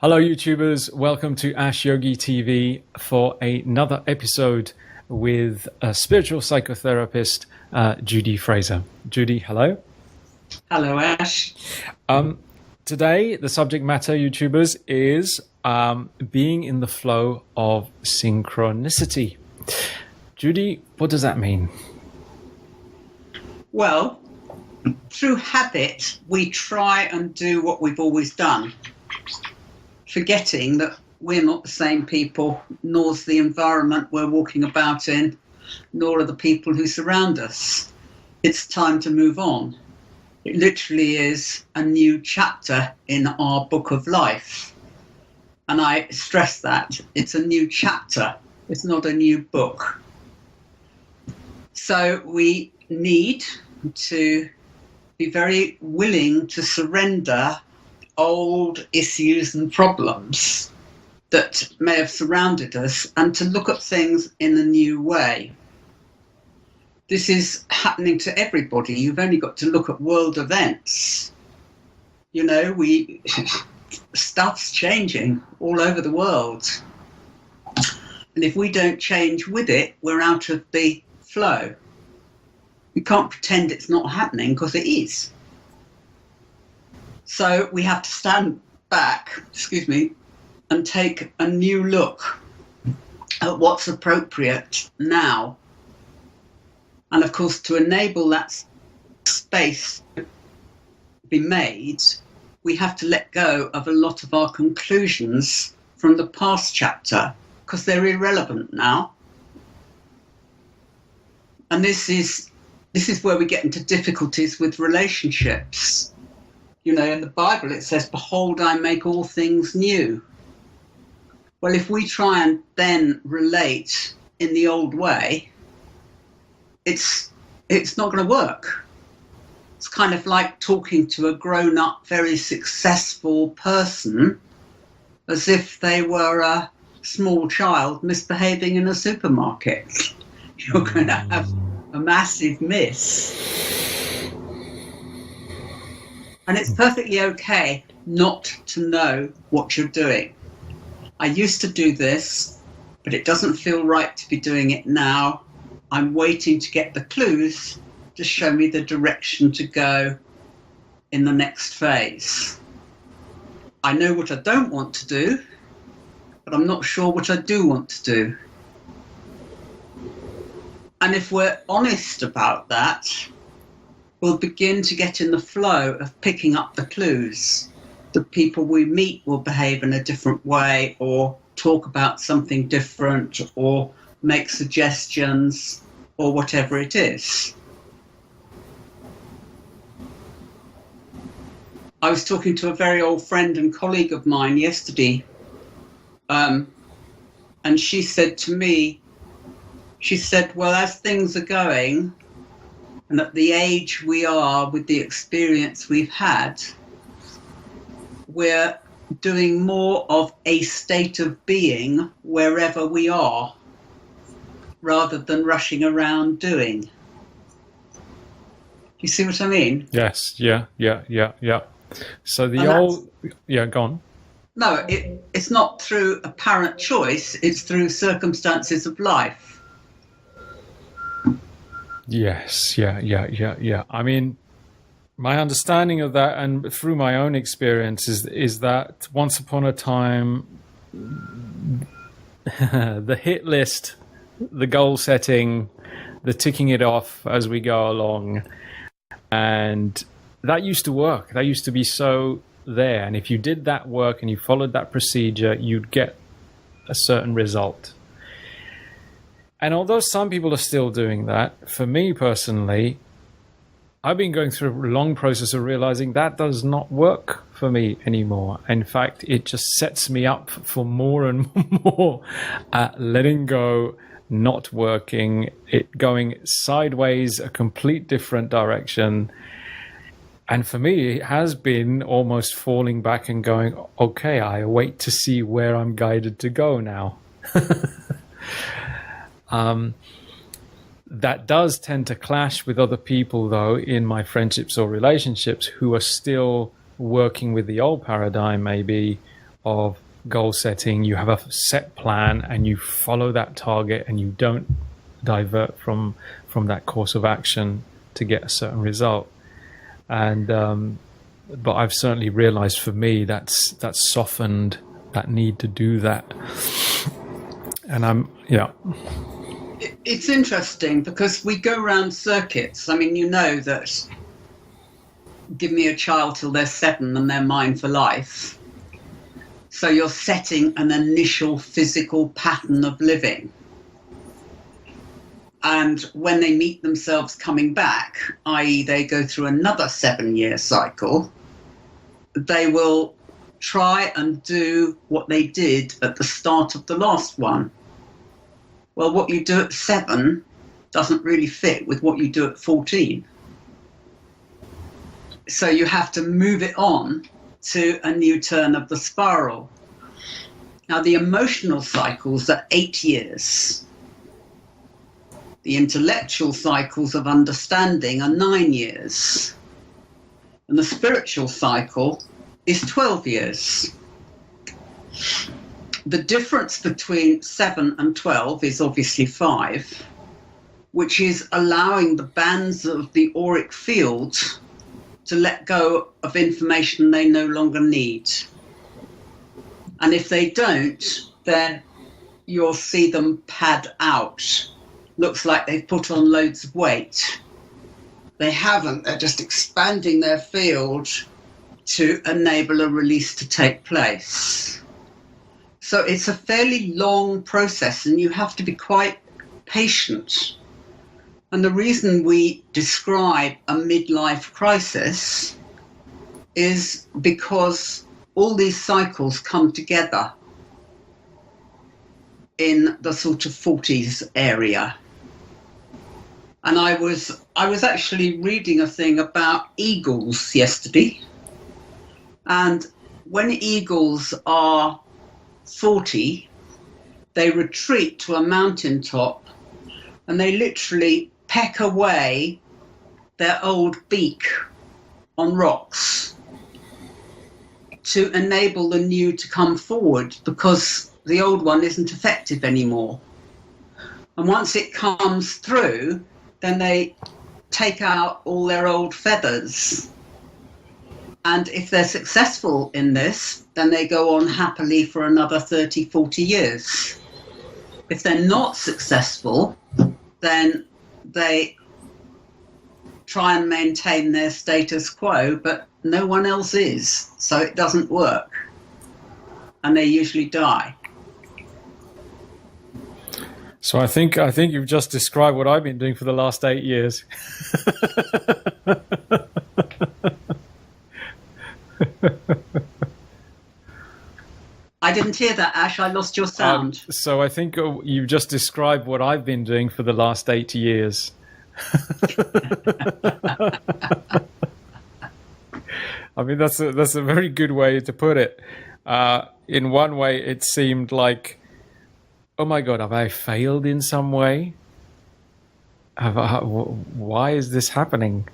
Hello YouTubers, welcome to Ash Yogi TV for another episode with a spiritual psychotherapist, Judy Fraser. Judy, hello. Hello Ash. Today, the subject matter, YouTubers, is being in the flow of synchronicity. Judy, what does that mean? Well, through habit, we try and do what we've always done, forgetting that we're not the same people, nor's the environment we're walking about in, nor are the people who surround us. It's time to move on. It literally is a new chapter in our book of life. And I stress that. It's a new chapter. It's not a new book. So we need to be very willing to surrender old issues and problems that may have surrounded us and to look at things in a new way. This is happening to everybody. You've only got to look at world events. You know, stuff's changing all over the world. And if we don't change with it, we're out of the flow. We can't pretend it's not happening because it is. So we have to stand back, and take a new look at what's appropriate now. And of course, to enable that space to be made, we have to let go of a lot of our conclusions from the past chapter because they're irrelevant now. And this is where we get into difficulties with relationships. You know, in the Bible it says, "Behold, I make all things new." Well, if we try and then relate in the old way, it's not going to work. It's kind of like talking to a grown-up, very successful person as if they were a small child misbehaving in a supermarket. You're going to have a massive miss. And it's perfectly okay not to know what you're doing. I used to do this, but it doesn't feel right to be doing it now. I'm waiting to get the clues to show me the direction to go in the next phase. I know what I don't want to do, but I'm not sure what I do want to do. And if we're honest about that, we'll begin to get in the flow of picking up the clues. The people we meet will behave in a different way or talk about something different or make suggestions or whatever it is. I was talking to a very old friend and colleague of mine yesterday, and she said to me, well, as things are going, and at the age we are with the experience we've had, we're doing more of a state of being wherever we are, rather than rushing around doing. You see what I mean? Yes, yeah. So go on. No, it's not through apparent choice, it's through circumstances of life. Yes, yeah. I mean, my understanding of that and through my own experience is that once upon a time, the hit list, the goal setting, the ticking it off as we go along, and that used to work. That used to be so there. And if you did that work and you followed that procedure, you'd get a certain result. And although some people are still doing that, for me personally, I've been going through a long process of realizing that does not work for me anymore. In fact, it just sets me up for more and more letting go, not working, it going sideways, a complete different direction. And for me, it has been almost falling back and going, okay, I wait to see where I'm guided to go now. That does tend to clash with other people, though, in my friendships or relationships who are still working with the old paradigm, maybe, of goal setting. You have a set plan and you follow that target, and you don't divert from that course of action to get a certain result. And but I've certainly realized for me that's softened that need to do that. And it's interesting because we go around circuits. I mean, you know that give me a child till they're 7 and they're mine for life. So you're setting an initial physical pattern of living. And when they meet themselves coming back, i.e. they go through another 7-year cycle, they will try and do what they did at the start of the last one. Well, what you do at 7 doesn't really fit with what you do at 14. So you have to move it on to a new turn of the spiral. Now, the emotional cycles are 8 years. The intellectual cycles of understanding are 9 years. And the spiritual cycle is 12 years. The difference between 7 and 12 is obviously 5, which is allowing the bands of the auric field to let go of information they no longer need. And if they don't, then you'll see them pad out. Looks like they've put on loads of weight. They haven't, they're just expanding their field to enable a release to take place. So it's a fairly long process and you have to be quite patient. And the reason we describe a midlife crisis is because all these cycles come together in the sort of 40s area. And I was actually reading a thing about eagles yesterday. And when eagles are 40, they retreat to a mountaintop and they literally peck away their old beak on rocks to enable the new to come forward, because the old one isn't effective anymore. And once it comes through, then they take out all their old feathers. And if they're successful in this, then they go on happily for another 30, 40 years. If they're not successful, then they try and maintain their status quo, but no one else is, so it doesn't work. And they usually die. So I think you've just described what I've been doing for the last 8 years. I didn't hear that, Ash. I lost your sound. So I think you just described what I've been doing for the last 8 years. I mean, that's a very good way to put it. In one way, it seemed like, oh my God, have I failed in some way? Why is this happening?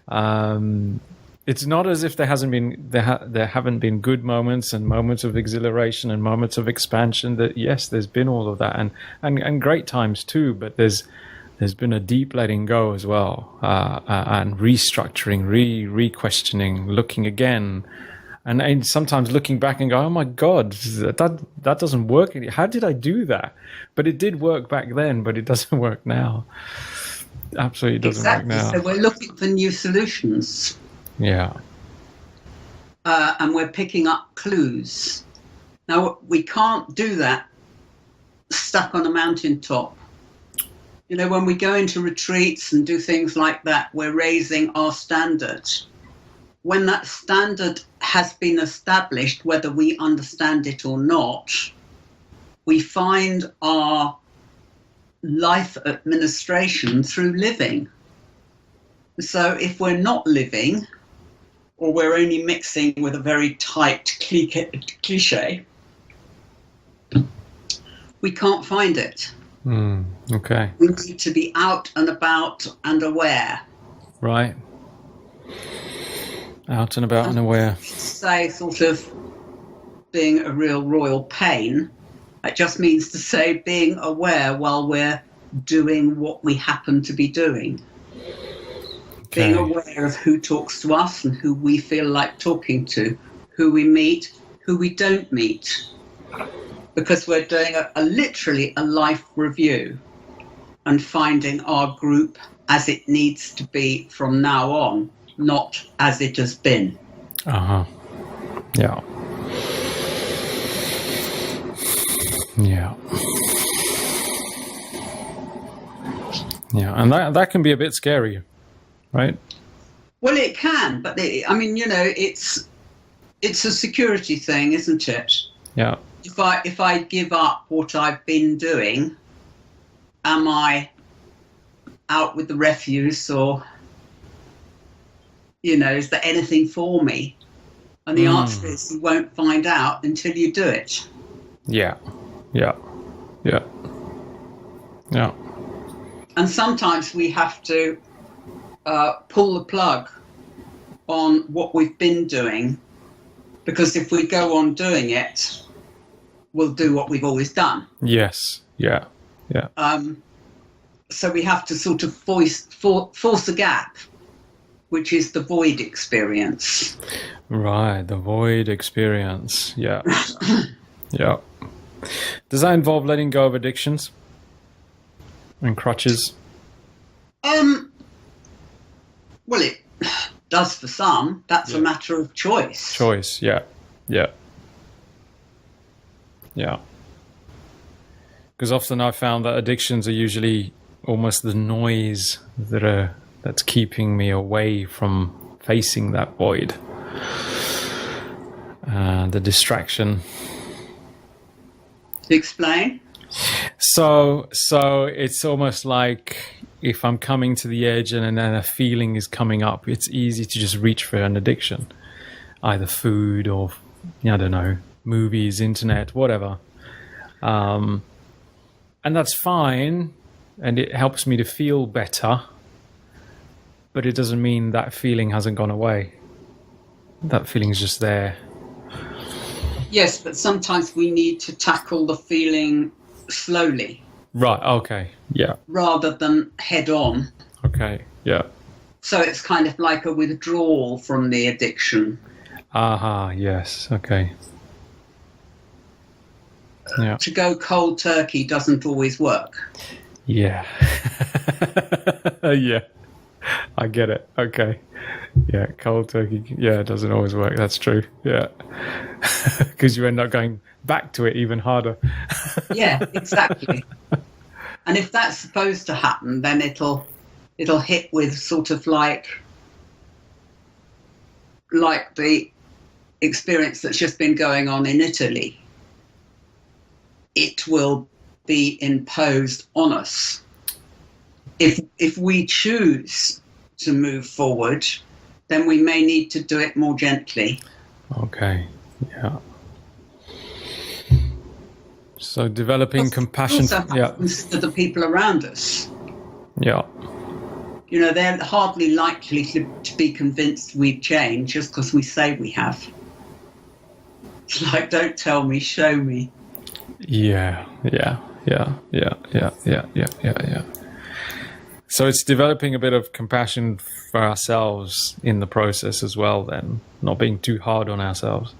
It's not as if there haven't been good moments and moments of exhilaration and moments of expansion. That yes, there's been all of that and great times too. But there's been a deep letting go as well, and restructuring, re-questioning, looking again, and sometimes looking back and go, oh my God, that doesn't work. How did I do that? But it did work back then, but it doesn't work now. Absolutely doesn't work now. So we're looking for new solutions. Yeah. And we're picking up clues. Now, we can't do that stuck on a mountaintop. You know, when we go into retreats and do things like that, we're raising our standard. When that standard has been established, whether we understand it or not, we find our life administration through living. So if we're not living, or we're only mixing with a very tight cliche, we can't find it. Okay. We need to be out and about and aware. Right. Out and about and aware. Say sort of being a real royal pain. It just means to say being aware while we're doing what we happen to be doing. Okay. Being aware of who talks to us and who we feel like talking to, who we meet, who we don't meet. Because we're doing literally a life review and finding our group as it needs to be from now on, not as it has been. Uh-huh. Yeah. Yeah. Yeah, and that can be a bit scary, right? Well, it can, but it's a security thing, isn't it? Yeah. If I give up what I've been doing, am I out with the refuse, or is there anything for me? And the answer is you won't find out until you do it. Yeah. Yeah. Yeah. Yeah. And sometimes we have to pull the plug on what we've been doing, because if we go on doing it, we'll do what we've always done. Yes. Yeah. Yeah. So we have to sort of force a gap, which is the void experience. Right, the void experience. Yeah. Yeah. Does that involve letting go of addictions and crutches? Well, it does for some. That's a matter of choice. Choice, yeah. Yeah. Yeah. Because often I've found that addictions are usually almost the noise that's keeping me away from facing that void. The distraction. Explain. So it's almost like if I'm coming to the edge and then a feeling is coming up, it's easy to just reach for an addiction, either food or, I don't know, movies, internet, whatever. And that's fine, and it helps me to feel better, but it doesn't mean that feeling hasn't gone away. That feeling's just there. Yes, but sometimes we need to tackle the feeling slowly. Right, okay, yeah. Rather than head on. Okay, yeah. So it's kind of like a withdrawal from the addiction. Aha, yes, okay. Yeah. To go cold turkey doesn't always work. Yeah. Yeah. I get it. Okay. Yeah, cold turkey. Yeah, it doesn't always work. That's true. Yeah. Because you end up going back to it even harder. Yeah, exactly. And if that's supposed to happen, then it'll hit with sort of like the experience that's just been going on in Italy. It will be imposed on us. If we choose to move forward, then we may need to do it more gently. Okay, yeah. So developing compassion. Also happens to the people around us. Yeah. They're hardly likely to be convinced we've changed just because we say we have. It's like, don't tell me, show me. Yeah. So it's developing a bit of compassion for ourselves in the process as well, then, not being too hard on ourselves.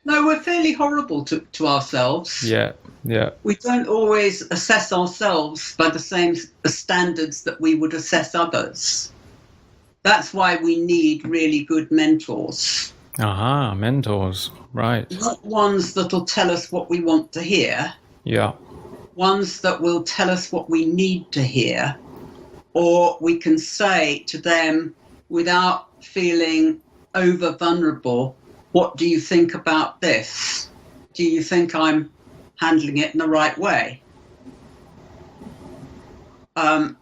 No, we're fairly horrible to ourselves. Yeah. We don't always assess ourselves by the same standards that we would assess others. That's why we need really good mentors. Aha, mentors, right. Not ones that'll tell us what we want to hear. Yeah. Ones that will tell us what we need to hear, or we can say to them without feeling over vulnerable, what do you think about this? Do you think I'm handling it in the right way?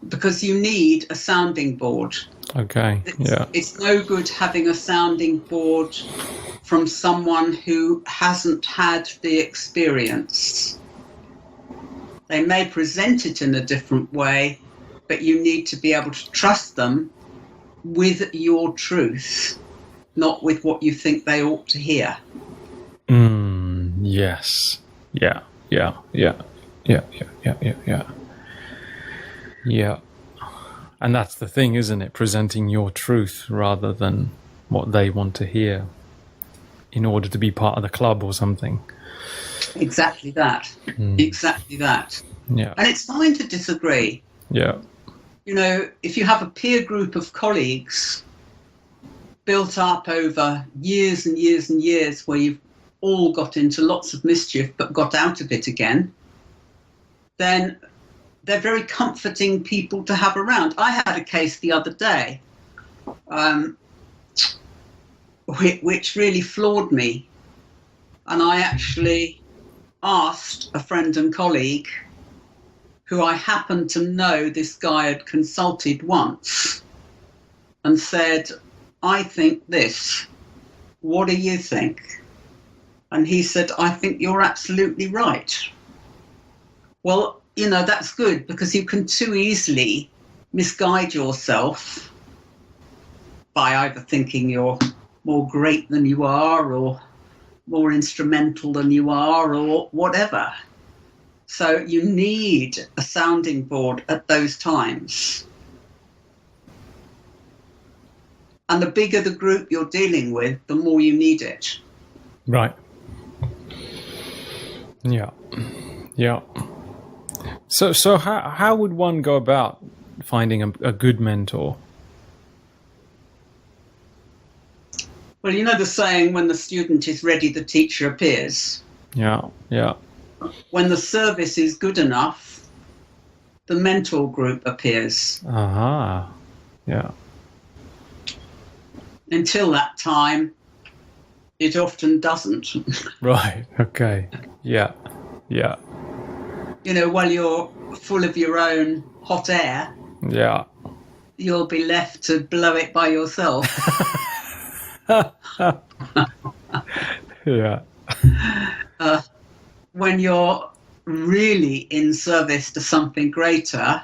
Because you need a sounding board. Okay, yeah. It's no good having a sounding board from someone who hasn't had the experience. They may present it in a different way, but you need to be able to trust them with your truth, not with what you think they ought to hear. Yes. Yeah. Yeah. Yeah. Yeah. Yeah. Yeah. Yeah. Yeah. Yeah. And that's the thing, isn't it? Presenting your truth rather than what they want to hear in order to be part of the club or something. Exactly that. Exactly that. Yeah. And it's fine to disagree. Yeah. You know, if you have a peer group of colleagues built up over years and years and years where you've all got into lots of mischief but got out of it again, then they're very comforting people to have around. I had a case the other day which really floored me. And I actually asked a friend and colleague who I happened to know this guy had consulted once and said, I think this. What do you think? And he said, I think you're absolutely right. Well, you know, that's good because you can too easily misguide yourself by either thinking you're more great than you are or more instrumental than you are or whatever. So you need a sounding board at those times. And the bigger the group you're dealing with, the more you need it. Right. Yeah. Yeah. So how would one go about finding a good mentor? Well, you know the saying, when the student is ready, the teacher appears. Yeah. Yeah. When the service is good enough, the mentor group appears. Aha. Yeah. Until that time, it often doesn't. Right. Okay. Yeah. Yeah. You know, while you're full of your own hot air, Yeah. you'll be left to blow it by yourself. Yeah. When you're really in service to something greater,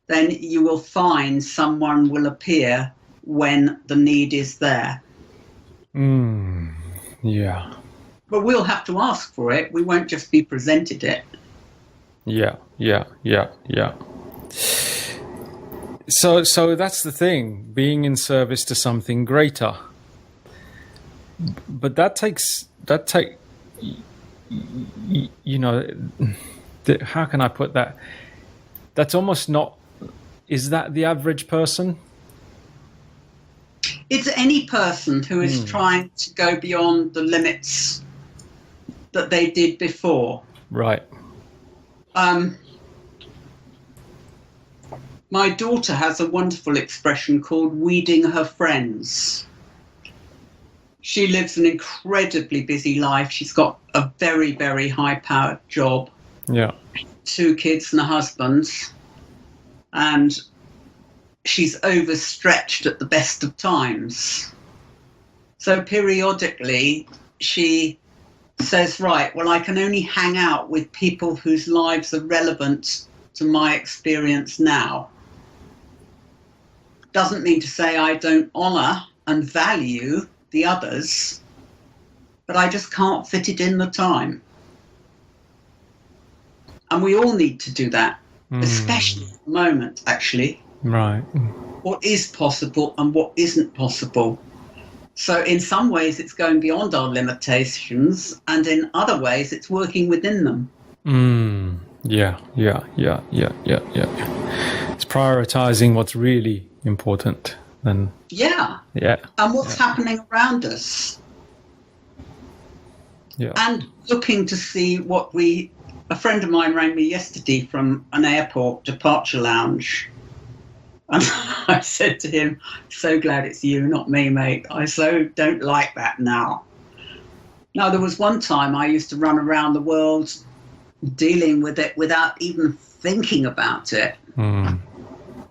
then you will find someone will appear when the need is there. Yeah. But we'll have to ask for it. We won't just be presented it. Yeah. Yeah. Yeah. Yeah. So that's the thing, being in service to something greater. But you know, how can I put that? That's almost not, is that the average person? It's any person who is trying to go beyond the limits that they did before. Right. My daughter has a wonderful expression called weeding her friends. She lives an incredibly busy life. She's got a very, very high-powered job. Yeah. 2 kids and a husband. And she's overstretched at the best of times. So periodically she says, right, well, I can only hang out with people whose lives are relevant to my experience now. Doesn't mean to say I don't honour and value the others, but I just can't fit it in the time. And we all need to do that, especially at the moment, actually. Right. What is possible and what isn't possible. So in some ways it's going beyond our limitations, and in other ways it's working within them. Yeah. It's prioritizing what's really important. Then. Yeah. And what's happening around us. Yeah. And looking to see what a friend of mine rang me yesterday from an airport departure lounge. And I said to him, so glad it's you, not me, mate. I so don't like that now. Now, there was one time I used to run around the world dealing with it without even thinking about it.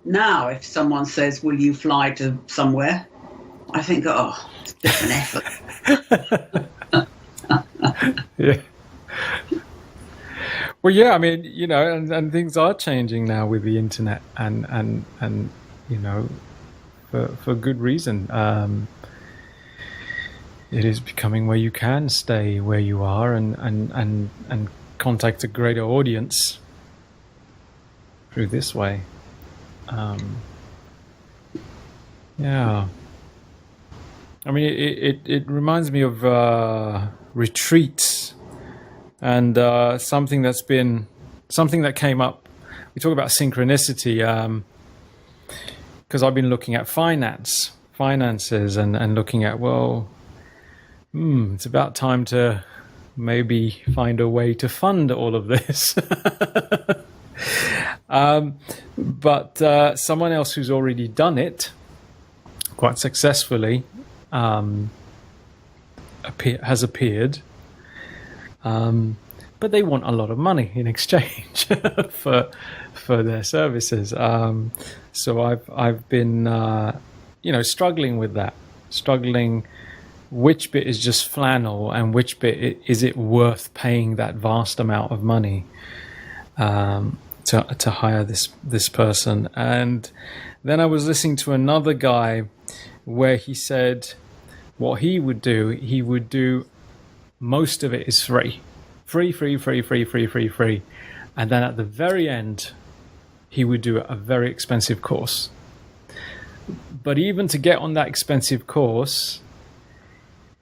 Now, if someone says, will you fly to somewhere? I think, oh, it's a bit of an effort. Yeah. Well, yeah, I mean, you know, and things are changing now with the internet and you know, for good reason. it is becoming where you can stay where you are and contact a greater audience through this way. Yeah. I mean, it reminds me of retreats and something that came up. We talk about synchronicity because I've been looking at finances and looking at, well, it's about time to maybe find a way to fund all of this. But someone else who's already done it quite successfully has appeared, but they want a lot of money in exchange for their services. So I've been struggling with that, which bit is just flannel and which bit is it worth paying that vast amount of money to hire this person. And then I was listening to another guy where he said what he would do most of it is free. And then at the very end, he would do a very expensive course. But even to get on that expensive course,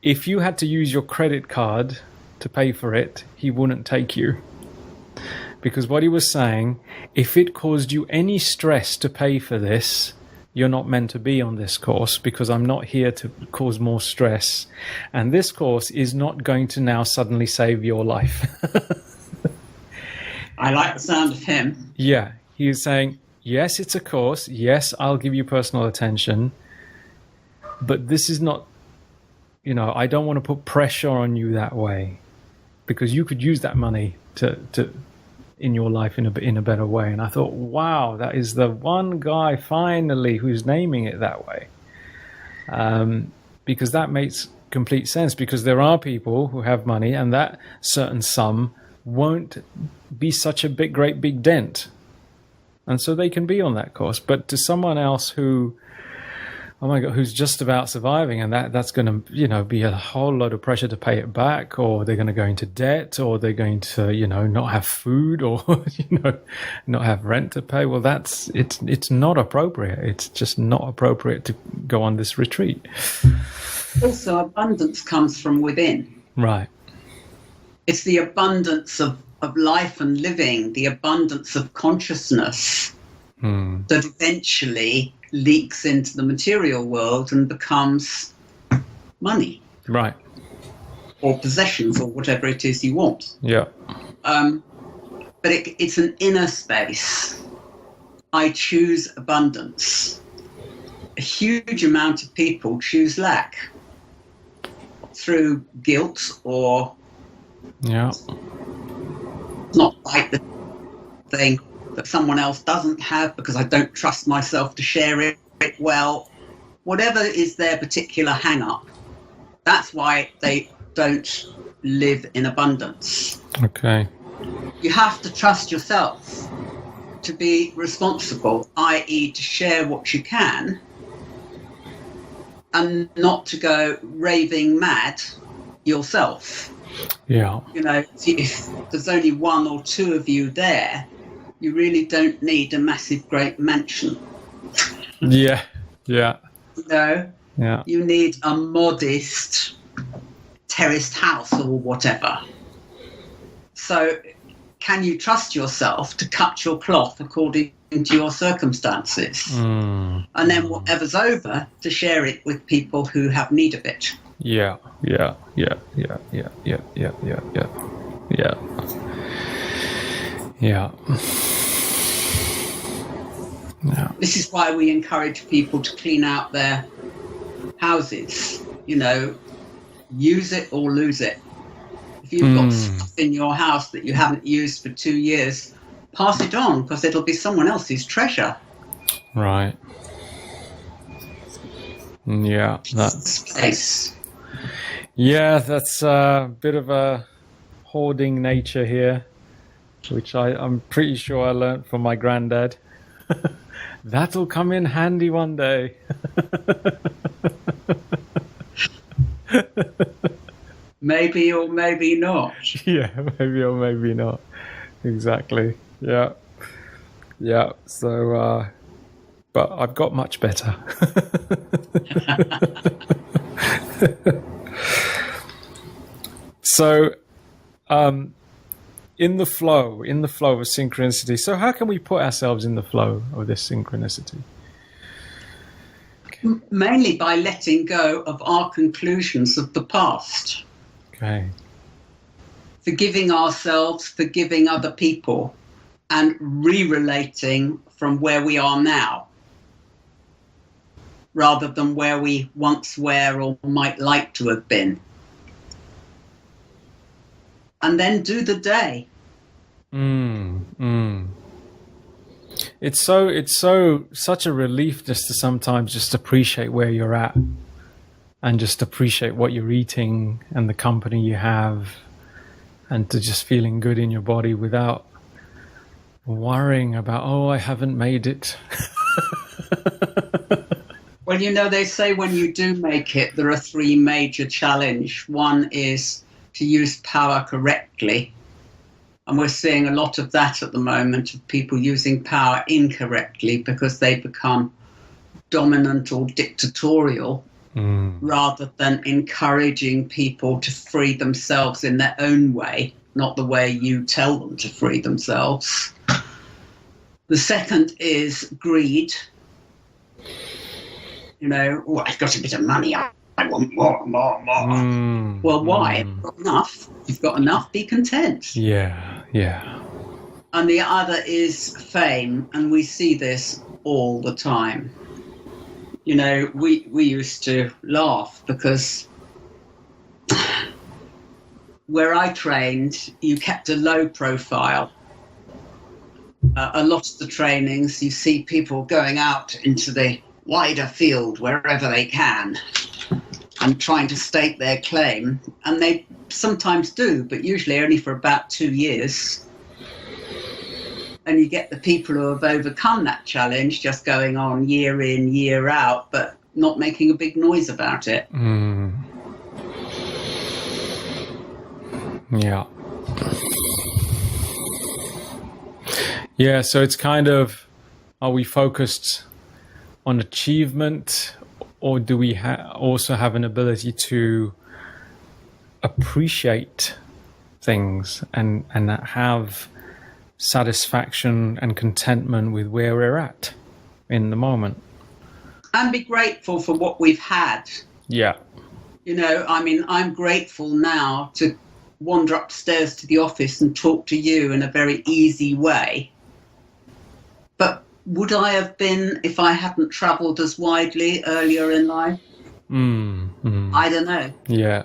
if you had to use your credit card to pay for it, he wouldn't take you. Because what he was saying, if it caused you any stress to pay for this, you're not meant to be on this course, because I'm not here to cause more stress. And this course is not going to now suddenly save your life. I like the sound of him. Yeah, he is saying, yes, it's a course. Yes, I'll give you personal attention. But this is not, I don't want to put pressure on you that way, because you could use that money to in your life in a better way. And I thought, wow, that is the one guy finally who's naming it that way. Because that makes complete sense, because there are people who have money and that certain sum won't be such a great big dent. And so they can be on that course. But to someone else who, oh my God, who's just about surviving, and that's going to, be a whole lot of pressure to pay it back, or they're going to go into debt, or they're going to, not have food, or, not have rent to pay. Well, it's not appropriate. It's just not appropriate to go on this retreat. Also, abundance comes from within. Right. It's the abundance of life and living, the abundance of consciousness that eventually leaks into the material world and becomes money. Right. Or possessions, or whatever it is you want. Yeah. But it's an inner space. I choose abundance. A huge amount of people choose lack through guilt, or not like the thing that someone else doesn't have because I don't trust myself to share it well. Whatever is their particular hang-up, that's why they don't live in abundance. Okay. You have to trust yourself to be responsible, i.e. to share what you can, and not to go raving mad yourself. Yeah. If there's only one or two of you there, you really don't need a massive, great mansion. Yeah. Yeah. Yeah. You need a modest terraced house or whatever. So can you trust yourself to cut your cloth according to your circumstances? And then whatever's over, to share it with people who have need of it. Yeah. This is why we encourage people to clean out their houses. Use it or lose it. If you've got stuff in your house that you haven't used for 2 years, pass it on, because it'll be someone else's treasure. Right. Yeah. Space. Yeah, that's a bit of a hoarding nature here, which I'm pretty sure I learnt from my granddad. That'll come in handy one day. Maybe or maybe not. Yeah, maybe or maybe not. Exactly. Yeah. Yeah. So, but I've got much better. So, in the flow of synchronicity. So, how can we put ourselves in the flow of this synchronicity? Mainly by letting go of our conclusions of the past. Okay. Forgiving ourselves, forgiving other people, and re-relating from where we are now, rather than where we once were or might like to have been. And then do the day. It's such a relief just to sometimes just appreciate where you're at and just appreciate what you're eating and the company you have, and to just feeling good in your body without worrying about, oh, I haven't made it. Well, they say when you do make it, there are three major challenges. One is to use power correctly. And we're seeing a lot of that at the moment, of people using power incorrectly because they become dominant or dictatorial, rather than encouraging people to free themselves in their own way, not the way you tell them to free themselves. The second is greed. Oh, I've got a bit of money, I want more. Well, why? You've got enough. You've got enough, be content. Yeah. And the other is fame, and we see this all the time. We used to laugh because where I trained, you kept a low profile. A lot of the trainings, you see people going out into the wider field wherever they can and trying to stake their claim. And they sometimes do, but usually only for about 2 years. And you get the people who have overcome that challenge just going on year in, year out, but not making a big noise about it. Yeah. Yeah, so it's kind of, are we focused on achievement, or do we also have an ability to appreciate things and have satisfaction and contentment with where we're at in the moment? And be grateful for what we've had. Yeah. I'm grateful now to wander upstairs to the office and talk to you in a very easy way. But would I have been if I hadn't travelled as widely earlier in life? I don't know. Yeah.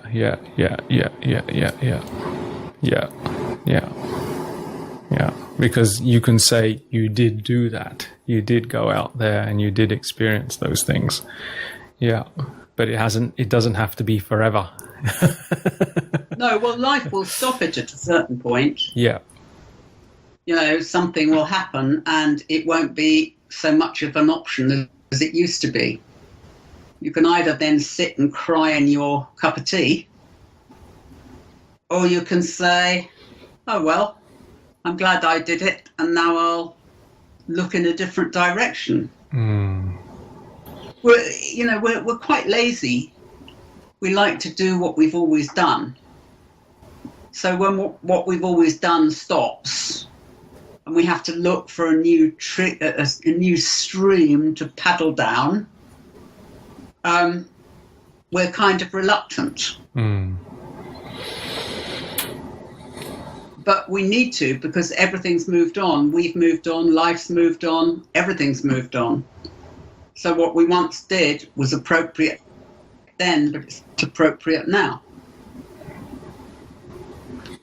Because you can say you did do that. You did go out there and you did experience those things. Yeah. But it doesn't have to be forever. No, well, life will stop it at a certain point. Yeah. Something will happen and it won't be so much of an option as it used to be. You can either then sit and cry in your cup of tea, or you can say, oh, well, I'm glad I did it, and now I'll look in a different direction. We're quite lazy. We like to do what we've always done. So when what we've always done stops, and we have to look for a new stream to paddle down, we're kind of reluctant. But we need to, because everything's moved on. We've moved on, life's moved on, everything's moved on. So what we once did was appropriate then, but it's appropriate now.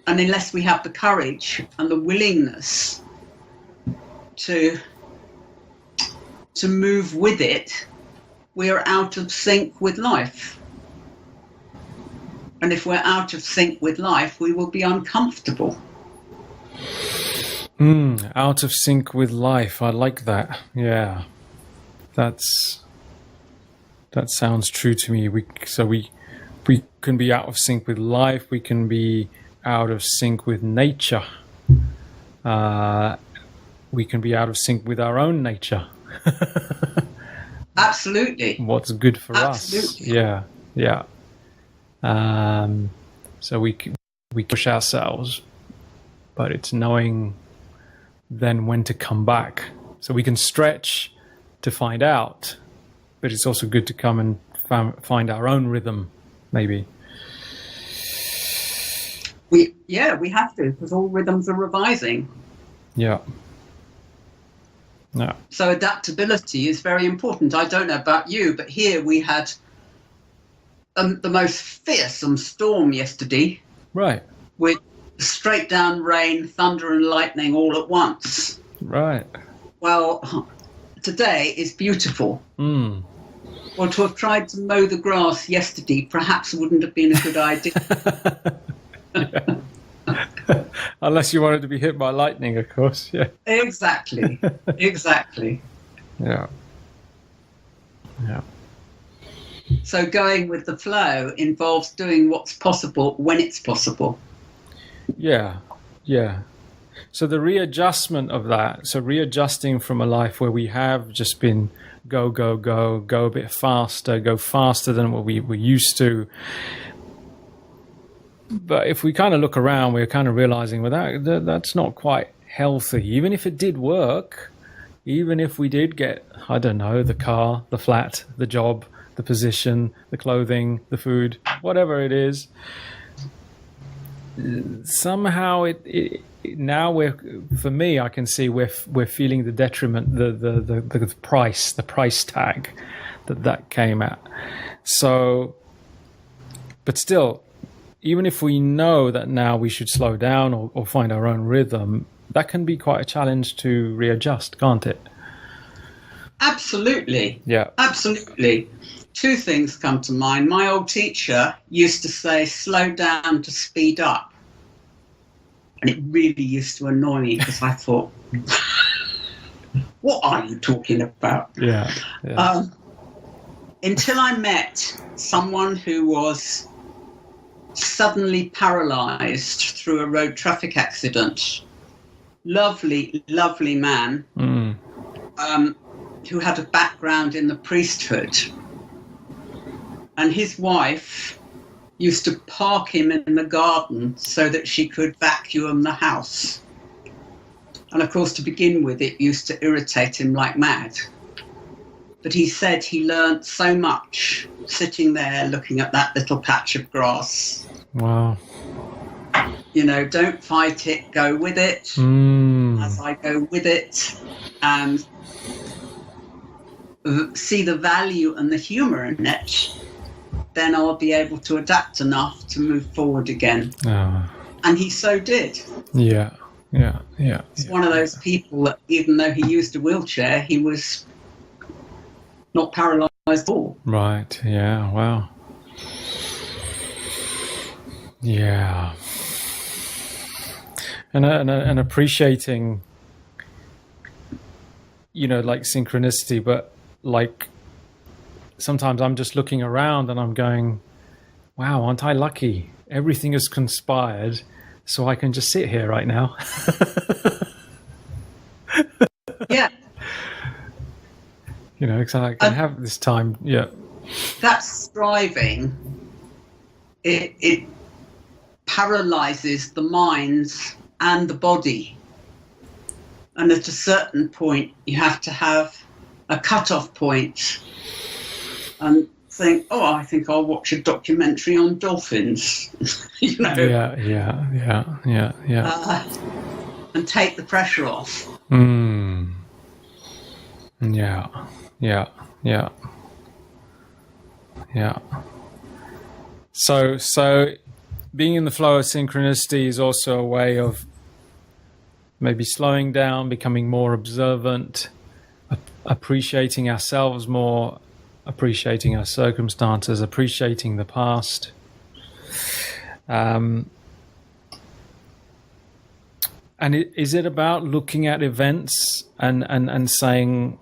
And unless we have the courage and the willingness to move with it, we are out of sync with life. And if we're out of sync with life, we will be uncomfortable. Out of sync with life. I like that. Yeah. That sounds true to me. We can be out of sync with life. We can be out of sync with nature. We can be out of sync with our own nature. Absolutely. What's good for Absolutely. us. Yeah. So we push ourselves, but it's knowing then when to come back. So we can stretch to find out, but it's also good to come and find our own rhythm, maybe. We have to, because all rhythms are revising. Yeah. So adaptability is very important. I don't know about you, but here we had the most fearsome storm yesterday. Right. With straight down rain, thunder and lightning all at once. Right. Well, today is beautiful. Mm. Well, to have tried to mow the grass yesterday perhaps wouldn't have been a good idea. Unless you wanted to be hit by lightning, of course. Yeah. Exactly. Yeah. So going with the flow involves doing what's possible when it's possible. Yeah. So the readjustment of that, so readjusting from a life where we have just been go a bit faster, go faster than what we were used to. But if we kind of look around, we're kind of realizing, well, that's not quite healthy. Even if it did work, even if we did get, I don't know, the car, the flat, the job, the position, the clothing, the food, whatever it is, somehow it now for me, I can see we're feeling the detriment, the price tag that came at. So, but still, even if we know that now we should slow down or find our own rhythm, that can be quite a challenge to readjust, can't it? Absolutely. Yeah. Absolutely. Two things come to mind. My old teacher used to say, slow down to speed up. And it really used to annoy me because I thought, what are you talking about? Yeah. Until I met someone who was suddenly paralyzed through a road traffic accident. Lovely man, who had a background in the priesthood. And his wife used to park him in the garden so that she could vacuum the house. And of course, to begin with, it used to irritate him like mad. But he said he learned so much sitting there looking at that little patch of grass. Wow. You know, don't fight it, go with it. As I go with it and see the value and the humor in it, then I'll be able to adapt enough to move forward again. And he so did. Yeah. He's one of those people that even though he used a wheelchair, he was not paralyzed at all. Right. Yeah. Wow. Yeah. And appreciating, you know, like synchronicity, but like sometimes I'm just looking around and I'm going, wow, aren't I lucky? Everything has conspired so I can just sit here right now. Yeah. You know, because I can have this time. Yeah. That striving, it paralyzes the minds and the body. And at a certain point, you have to have a cut-off point and think, oh, I think I'll watch a documentary on dolphins. You know? Yeah. And take the pressure off. Yeah. So being in the flow of synchronicity is also a way of maybe slowing down, becoming more observant, appreciating ourselves more, appreciating our circumstances, appreciating the past. And is it about looking at events and saying,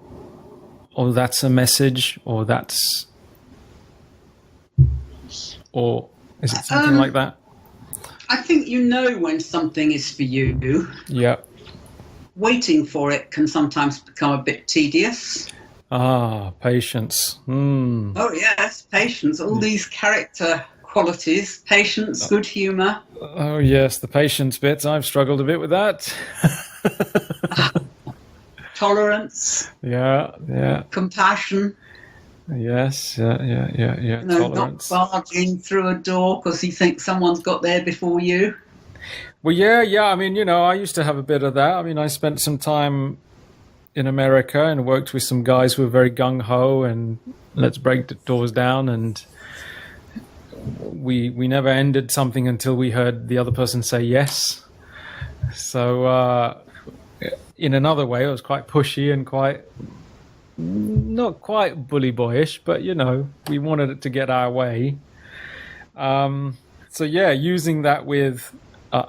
oh, that's a message, or Is it something like that? I think you know when something is for you. Yeah. Waiting for it can sometimes become a bit tedious. Patience. Oh, yes, patience. All these character qualities, patience, good humour. Oh, yes, the patience bits. I've struggled a bit with that. Tolerance. Yeah. Compassion. Yes, yeah. Tolerance. Not barging through a door because you think someone's got there before you. Well, yeah. I mean, I used to have a bit of that. I mean, I spent some time in America and worked with some guys who were very gung-ho and let's break the doors down, and we never ended something until we heard the other person say yes. So in another way, it was quite pushy and not quite bully boyish, but we wanted it to get our way. So yeah, using that with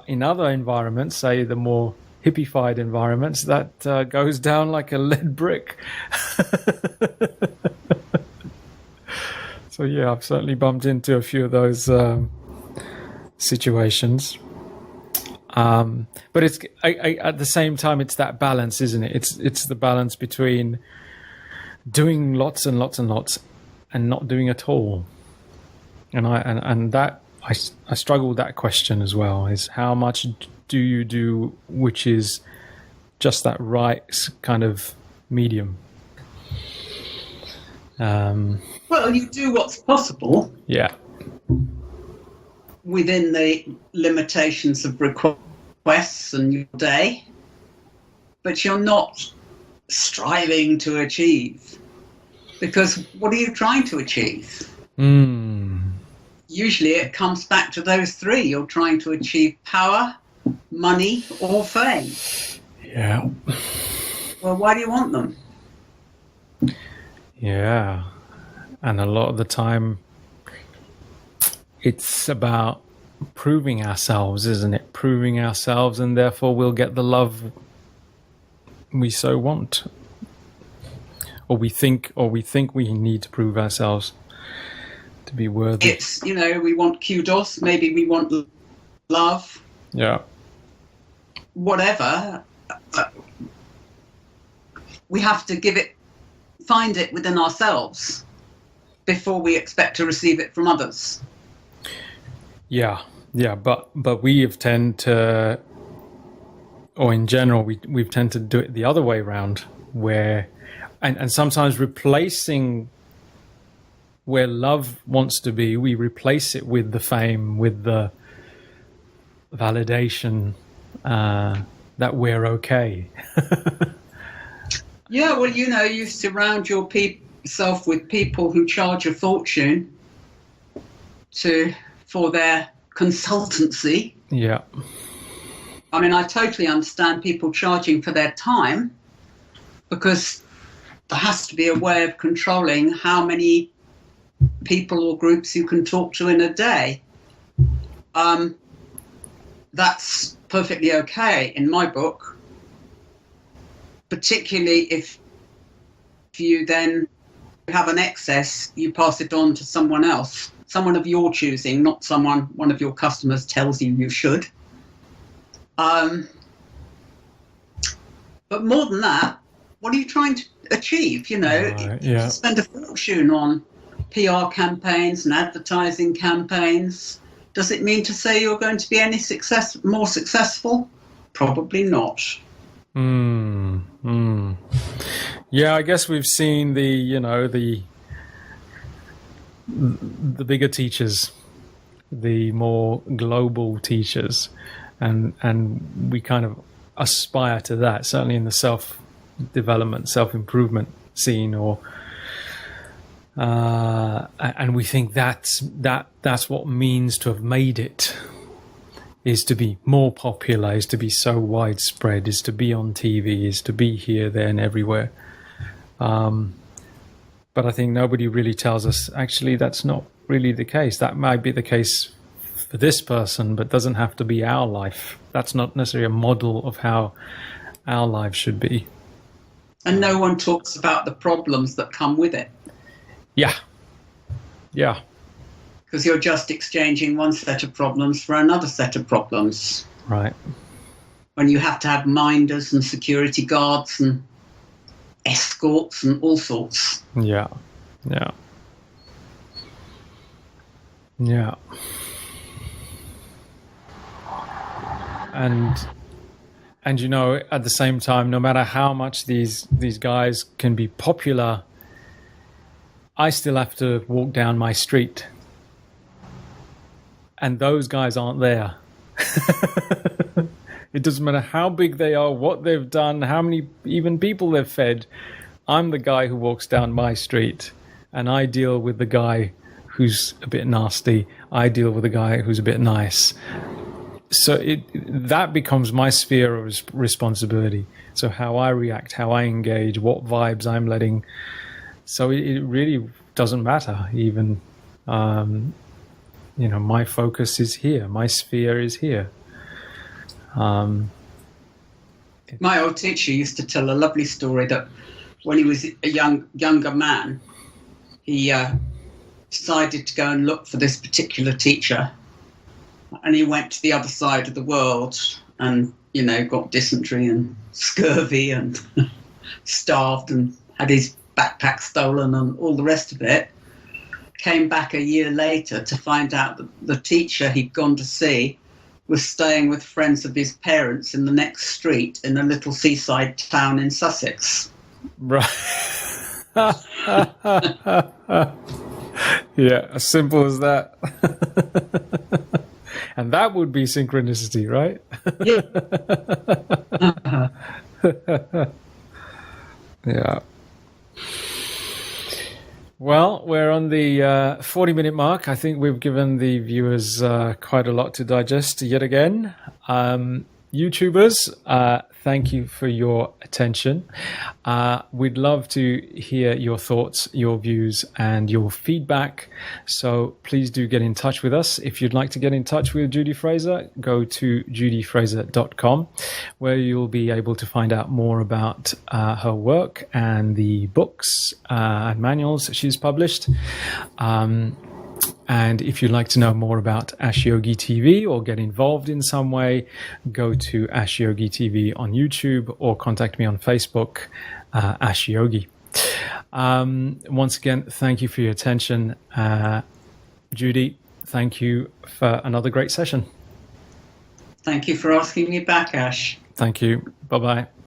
in other environments, say the more hippified environments, that goes down like a lead brick. So yeah, I've certainly bumped into a few of those situations. But it's at the same time, it's that balance, isn't it? It's the balance between doing lots and lots and lots and not doing at all. And that I struggle with that question as well, is how much do you do which is just that right kind of medium? Well, you do what's possible. Yeah. Within the limitations of requests and your day, but you're not striving to achieve, because what are you trying to achieve? Usually it comes back to those three. You're trying to achieve power, money, or fame. Yeah. Well, why do you want them? Yeah. And a lot of the time it's about proving ourselves, isn't it? Proving ourselves, and therefore we'll get the love we so want. Or we think we need to prove ourselves to be worthy. It's, we want kudos, maybe we want love. Yeah. Whatever. We have to find it within ourselves before we expect to receive it from others. Yeah, but we have tend to, or in general, we've tend to do it the other way around, where, and sometimes replacing where love wants to be, we replace it with the fame, with the validation that we're okay. Yeah, well, you surround yourself with people who charge a fortune for their consultancy. Yeah. I mean, I totally understand people charging for their time, because there has to be a way of controlling how many people or groups you can talk to in a day. That's perfectly okay in my book, particularly if you then have an excess, you pass it on to someone else, someone of your choosing, not one of your customers tells you should. But more than that, what are you trying to achieve? You spend a fortune on PR campaigns and advertising campaigns. Does it mean to say you're going to be more successful? Probably not. Yeah, I guess we've seen the bigger teachers, the more global teachers, and we kind of aspire to that, certainly in the self-development, self-improvement scene, and we think that's what means to have made it, is to be more popular, is to be so widespread, is to be on TV, is to be here, there, and everywhere. But I think nobody really tells us, actually, that's not really the case. That might be the case for this person, but doesn't have to be our life. That's not necessarily a model of how our lives should be. And no one talks about the problems that come with it. Yeah. because you're just exchanging one set of problems for another set of problems. Right. When you have to have minders and security guards and escorts and all sorts. Yeah. Yeah. Yeah. And you know, at the same time, no matter how much these guys can be popular, I still have to walk down my street. And those guys aren't there. It doesn't matter how big they are, what they've done, how many even people they've fed. I'm the guy who walks down my street, and I deal with the guy who's a bit nasty. I deal with the guy who's a bit nice. So that becomes my sphere of responsibility. So how I react, how I engage, what vibes I'm letting. So it really doesn't matter even. You know, my focus is here. My sphere is here. My old teacher used to tell a lovely story that when he was a younger man, he decided to go and look for this particular teacher, and he went to the other side of the world and, you know, got dysentery and scurvy and starved and had his backpack stolen and all the rest of it. Came back a year later to find out that the teacher he'd gone to see was staying with friends of his parents in the next street in a little seaside town in Sussex. Right. Yeah, as simple as that. And that would be synchronicity, right? Yeah. Yeah. Well, we're on the 40-minute mark. I think we've given the viewers quite a lot to digest yet again. YouTubers, thank you for your attention. We'd love to hear your thoughts, your views, and your feedback. So please do get in touch with us. If you'd like to get in touch with Judy Fraser, go to judyfraser.com, where you'll be able to find out more about her work and the books and manuals she's published. And if you'd like to know more about Ash Yogi TV or get involved in some way, go to Ash Yogi TV on YouTube or contact me on Facebook, Ash Yogi. Once again, thank you for your attention. Judy, thank you for another great session. Thank you for asking me back, Ash. Thank you. Bye-bye.